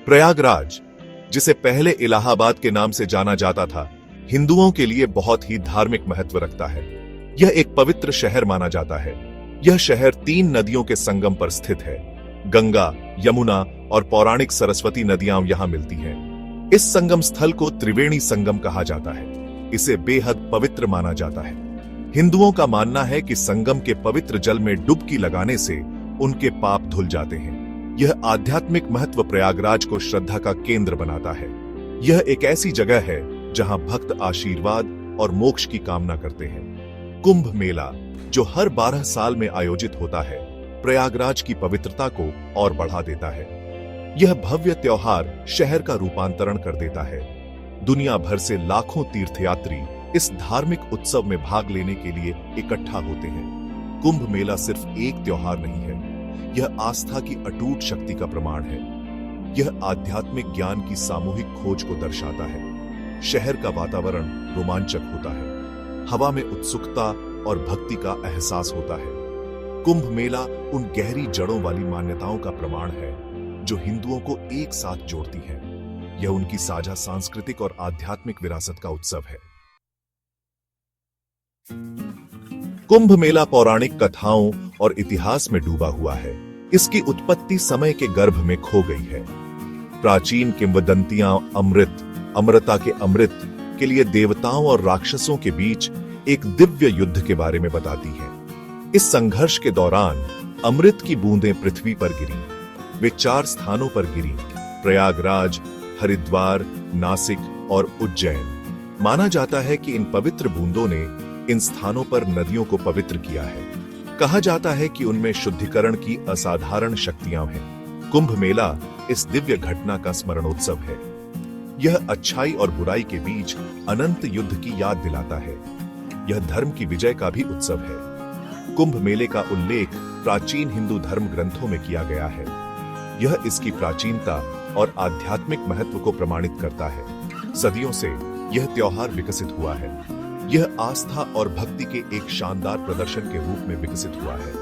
प्रयागराज, जिसे पहले इलाहाबाद के नाम से जाना जाता था, हिंदुओं के लिए बहुत ही धार्मिक महत्व रखता है। यह एक पवित्र शहर माना जाता है। यह शहर 3 नदियों के संगम पर स्थित है। गंगा, यमुना और पौराणिक सरस्वती नदियां यहां मिलती हैं। इस संगम स्थल को त्रिवेणी संगम कहा जाता है। इसे बेहद पवित्र माना जाता है। हिंदुओं का मानना है कि संगम के पवित्र जल में डुबकी लगाने से उनके पाप धुल जाते हैं। यह आध्यात्मिक महत्व प्रयागराज को श्रद्धा का केंद्र बनाता है। यह एक ऐसी जगह है जहां भक्त आशीर्वाद और मोक्ष की कामना करते हैं। कुंभ मेला, जो हर 12 साल में आयोजित होता है, प्रयागराज की पवित्रता को और बढ़ा देता है। यह भव्य त्योहार शहर का रूपांतरण कर देता है। दुनिया भर से लाखों तीर्थयात्री इस धार्मिक उत्सव में भाग लेने के लिए इकट्ठा होते हैं। कुंभ मेला सिर्फ एक त्योहार नहीं है, यह आस्था की अटूट शक्ति का प्रमाण है। यह आध्यात्मिक ज्ञान की सामूहिक खोज को दर्शाता है। शहर का वातावरण रोमांचक होता है। हवा में उत्सुकता और भक्ति का एहसास होता है। कुंभ मेला उन गहरी जड़ों वाली मान्यताओं का प्रमाण है जो हिंदुओं को एक साथ जोड़ती है। यह उनकी साझा सांस्कृतिक और आध्यात्मिक विरासत का उत्सव है। कुंभ मेला पौराणिक कथाओं और इतिहास में डूबा हुआ है। इसकी उत्पत्ति समय के गर्भ में खो गई है। प्राचीन किंवदंतियां अमृता के अमृत के लिए देवताओं और राक्षसों के बीच एक दिव्य युद्ध के बारे में बताती हैं। इस संघर्ष के दौरान अमृत की बूंदें पृथ्वी पर गिरी। वे 4 स्थानों पर गिरी: प्रयागराज, हरिद्वार, नासिक और उज्जैन। माना जाता है कि इन पवित्र बूंदों ने इन स्थानों पर नदियों को पवित्र किया है। कहा जाता है कि उनमें शुद्धिकरण की असाधारण शक्तियां हैं। कुंभ मेला इस दिव्य घटना का स्मरणोत्सव है। यह अच्छाई और बुराई के बीच अनंत युद्ध की याद दिलाता है। यह धर्म की विजय का भी उत्सव है। कुंभ मेले का उल्लेख प्राचीन हिंदू धर्म ग्रंथों में किया गया है। यह इसकी प्राचीनता और आध्यात्मिक महत्व को प्रमाणित करता है। सदियों से यह त्योहार विकसित हुआ है। यह आस्था और भक्ति के एक शानदार प्रदर्शन के रूप में विकसित हुआ है।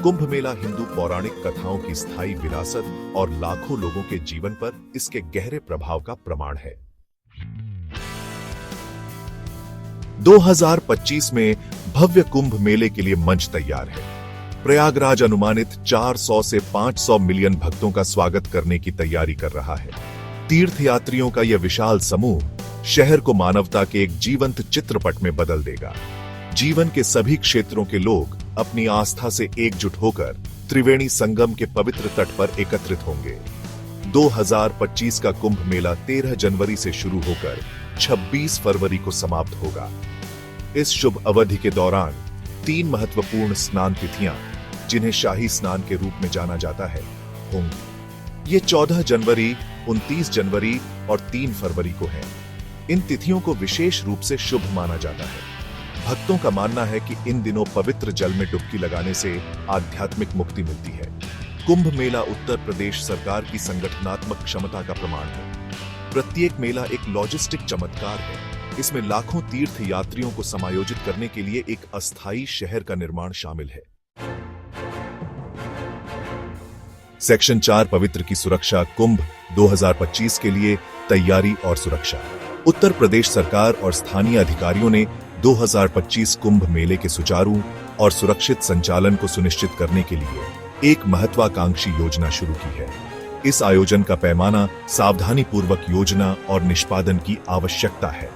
कुंभ मेला हिंदू पौराणिक कथाओं की स्थायी विरासत और लाखों लोगों के जीवन पर इसके गहरे प्रभाव का प्रमाण है। 2025 में भव्य कुंभ मेले के लिए मंच तैयार है। प्रयागराज अनुमानित 400 से 500 मिलियन भक्तों का स्वागत करने की तैयारी कर रहा है। तीर्थयात्रियों का यह विशाल समूह शहर को मानवता के एक जीवंत चित्रपट में बदल देगा। जीवन के सभी क्षेत्रों के लोग अपनी आस्था से एकजुट होकर त्रिवेणी संगम के पवित्र तट पर एकत्रित होंगे। 2025 का कुंभ मेला 13 जनवरी से शुरू होकर 26 फरवरी को समाप्त होगा। इस शुभ अवधि के दौरान 3 महत्वपूर्ण स्नान तिथियां, जिन्हें शाही स्नान के रूप में जाना जाता है, होंगी। ये 14 जनवरी, 29 जनवरी और 3 फरवरी को हैं। इन तिथियों को विशेष रूप से शुभ माना जाता है। भक्तों का मानना है कि इन दिनों पवित्र जल में डुबकी लगाने से आध्यात्मिक मुक्ति मिलती है। कुंभ मेला उत्तर प्रदेश सरकार की संगठनात्मक क्षमता का प्रमाण है। प्रत्येक मेला एक लॉजिस्टिक चमत्कार है। इसमें लाखों तीर्थ यात्रियों को समायोजित करने के लिए एक अस्थायी शहर का निर्माण शामिल है। सेक्शन 4 पवित्र की सुरक्षा। कुंभ 2025 के लिए तैयारी और सुरक्षा। उत्तर प्रदेश सरकार और स्थानीय अधिकारियों ने 2025 कुंभ मेले के सुचारू और सुरक्षित संचालन को सुनिश्चित करने के लिए एक महत्वाकांक्षी योजना शुरू की है। इस आयोजन का पैमाना सावधानीपूर्वक योजना और निष्पादन की आवश्यकता है।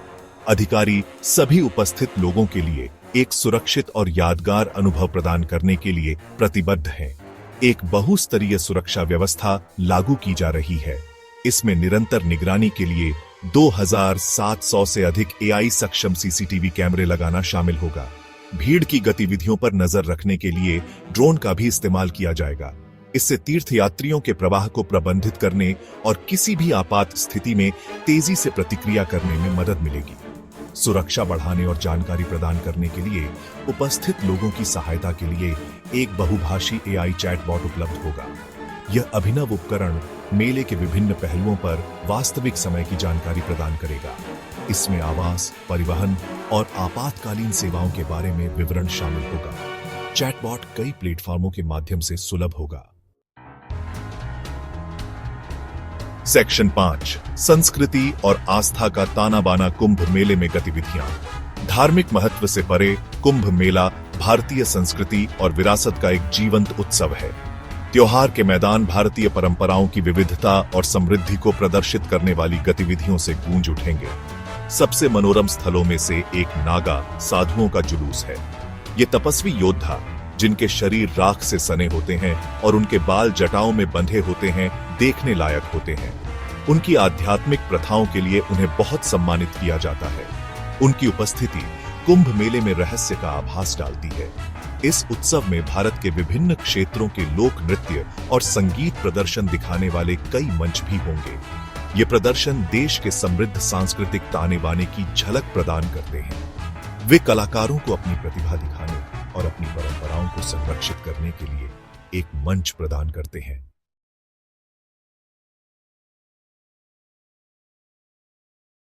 अधिकारी सभी उपस्थित लोगों के लिए एक सुरक्षित और यादगार अनुभव प्रदान करने के लिए प्रतिबद्ध हैं। एक बहुस्तरीय सुरक्षा व्यवस्था लागू की जा रही है। इसमें निरंतर निगरानी के लिए 2700 से अधिक AI सक्षम CCTV कैमरे लगाना शामिल होगा। भीड़ की गतिविधियों पर नजर रखने के लिए ड्रोन का भी इस्तेमाल किया जाएगा। इससे तीर्थयात्रियों के प्रवाह को प्रबंधित करने और किसी भी आपात स्थिति में तेजी से प्रतिक्रिया करने में मदद मिलेगी। सुरक्षा बढ़ाने और जानकारी प्रदान करने के लिए उपस्थित लोगों की सहायता के लिए एक बहुभाषी AI चैटबॉट उपलब्ध होगा। यह अभिनव उपकरण मेले के विभिन्न पहलुओं पर वास्तविक समय की जानकारी प्रदान करेगा। इसमें आवास, परिवहन और आपातकालीन सेवाओं के बारे में विवरण शामिल होगा। चैटबॉट कई प्लेटफॉर्मों के माध्यम से सुलभ होगा। सेक्शन 5 संस्कृति और आस्था का ताना बाना कुंभ मेले में गतिविधियां। धार्मिक महत्व से परे कुंभ मेला भारतीय संस्कृति और विरासत का एक जीवंत उत्सव है। त्योहार के मैदान भारतीय परंपराओं की विविधता और समृद्धि को प्रदर्शित करने वाली गतिविधियों से गूंज उठेंगे। सबसे मनोरम स्थलों में से एक नागा साधुओं का जुलूस है। ये तपस्वी योद्धा जिनके शरीर राख से सने होते हैं और उनके बाल जटाओं में बंधे होते हैं, देखने लायक होते हैं। उनकी आध्यात्मिक प्रथाओं के लिए उन्हें बहुत सम्मानित किया जाता है। उनकी उपस्थिति कुंभ मेले में रहस्य का आभास डालती है। इस उत्सव में भारत के विभिन्न क्षेत्रों के लोक नृत्य और संगीत प्रदर्शन दिखाने वाले कई मंच भी होंगे। ये प्रदर्शन देश के समृद्ध सांस्कृतिक ताने बाने की झलक प्रदान करते हैं। वे कलाकारों को अपनी प्रतिभा दिखाने और अपनी परंपराओं को संरक्षित करने के लिए एक मंच प्रदान करते हैं।